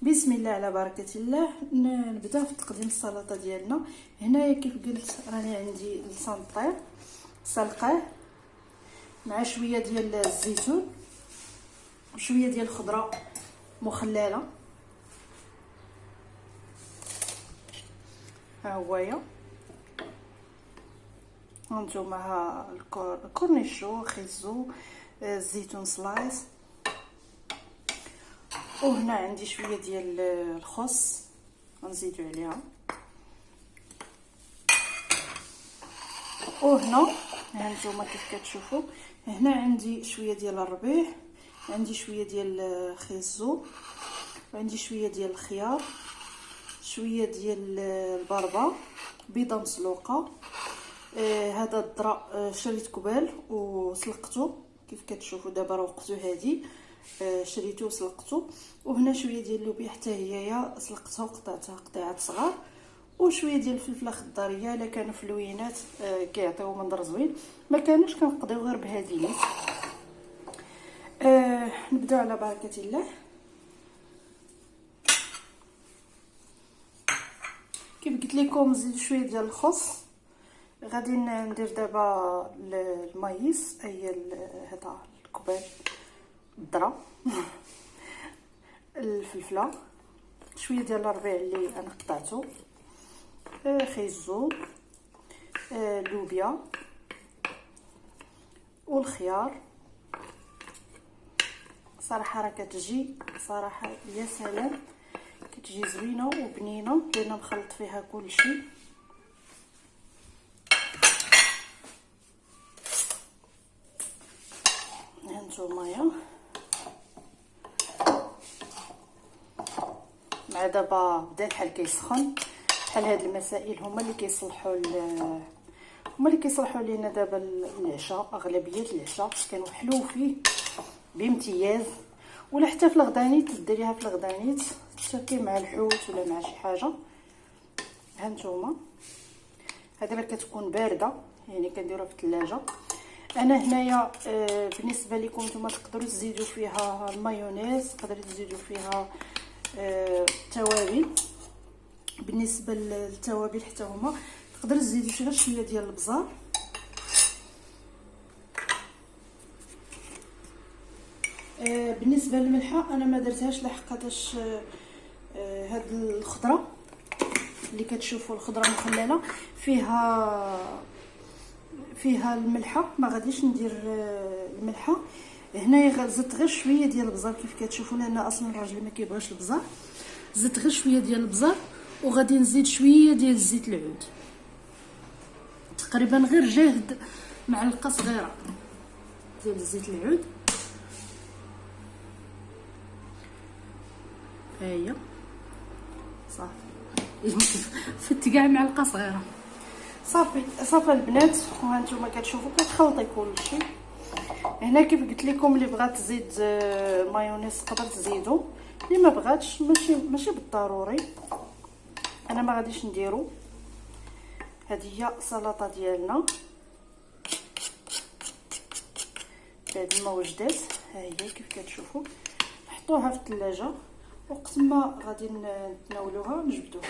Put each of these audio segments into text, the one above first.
بسم الله على بركه الله. نبدا في تقديم السلطه ديالنا. هنايا كيف قلت راني عندي لسان الطير سلقاه مع شويه ديال الزيتون وشويه ديال الخضره مخلله. ها هويا هانتوما، ها الكورنيشو، خيزو، الزيتون سلايس. وهنا عندي شويه ديال الخس غنزيدو عليها. وهنا هانتوما كيف كتشوفوا هنا عندي شويه ديال الربيع، عندي شويه ديال الخيزو، وعندي شويه ديال الخيار، شويه ديال البربه، بيضه مسلوقه. هذا الذره شريت قبال وسلقته كيف كتشوفوا دابا راه وقته هادي. شريته وسلقته. وهنا شويه ديال اللوبيا حتى هي سلقتها وقطعتها قطعات صغار، وشويه ديال الفلفله خضاريه. الا كانوا فلوينات كيعطيو منظر زوين، ما كانوش كنقضيو غير بهذه نيت. نبداو على بركه الله. كيف قلت لكم نزيد شويه ديال الخس. غادي ندير دابا المايس، هي هذا الكبال، الذره، الفلفله، شويه ديال الربيع اللي انا قطعته، خيزو، اللوبيا والخيار. صراحه راه كتجي صراحه يا سلام، كتجي زوينه وبنينه لان مخلط فيها كلشي. هانتوما مع دابا بدا الحال كيسخن. بحال هاد المسائل هما اللي كيصلحوا لينا دابا العشاء. اغلبيه العشاء كنوحلو فيه بامتياز، ولا حتى في الغدانيت ديريها في الغدانيت تاكلي مع الحوت ولا مع شي حاجه. هانتوما هذه كتكون بارده، يعني كنديروها في الثلاجه. انا هنايا بالنسبه لكم نتوما تقدروا تزيدوا فيها المايونيز، تقدروا تزيدوا فيها التوابل. بالنسبه للتوابل حتى هما تقدروا تزيدوا غير شويه ديال البزار. بالنسبه للملحه انا ما درتهاش لحقاش هاد الخضره اللي كتشوفوا الخضره مخلله فيها الملحه، ما غاديش ندير الملحه. هنايا زدت غير شويه ديال البزار كيف كتشوفوا، لان اصلا الراجل ما كيبغيش البزار. زدت غير شويه ديال البزار، وغادي نزيد شويه ديال زيت العود، تقريبا غير جاهد معلقه صغيره ديال زيت العود. هيا صافي فت كاع معلقه صغيره. صافي البنات. وهانتوما كتشوفوا كتخلطي كلشي. هنا كيف قلت لكم اللي بغات تزيد مايونيز تقدر تزيدو، اللي ما بغاتش ماشي بالضروري. انا ما غاديش نديرو. هذه هي السلطه ديالنا بعد ما وجدات. ها هي كيف كتشوفوا، نحطوها في الثلاجه، وقت ما غادي نتناولوها نجبدوها.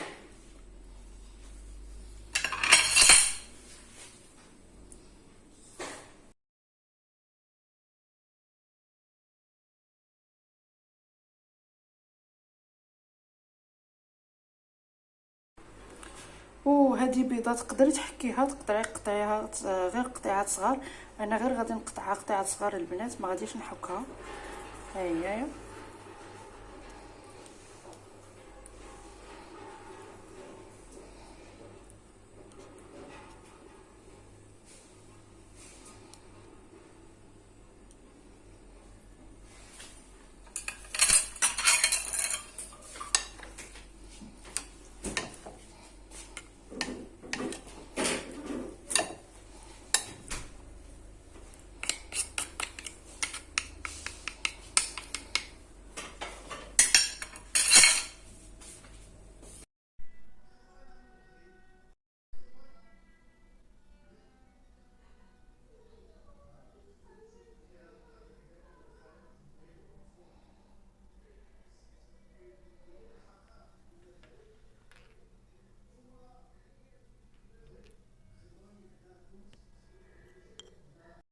وهذه بيضه تقدري تحكيها تقطعيها غير قطعات صغار. انا غير غادي نقطعها قطعات صغار البنات، ما غاديش نحكها. ها هي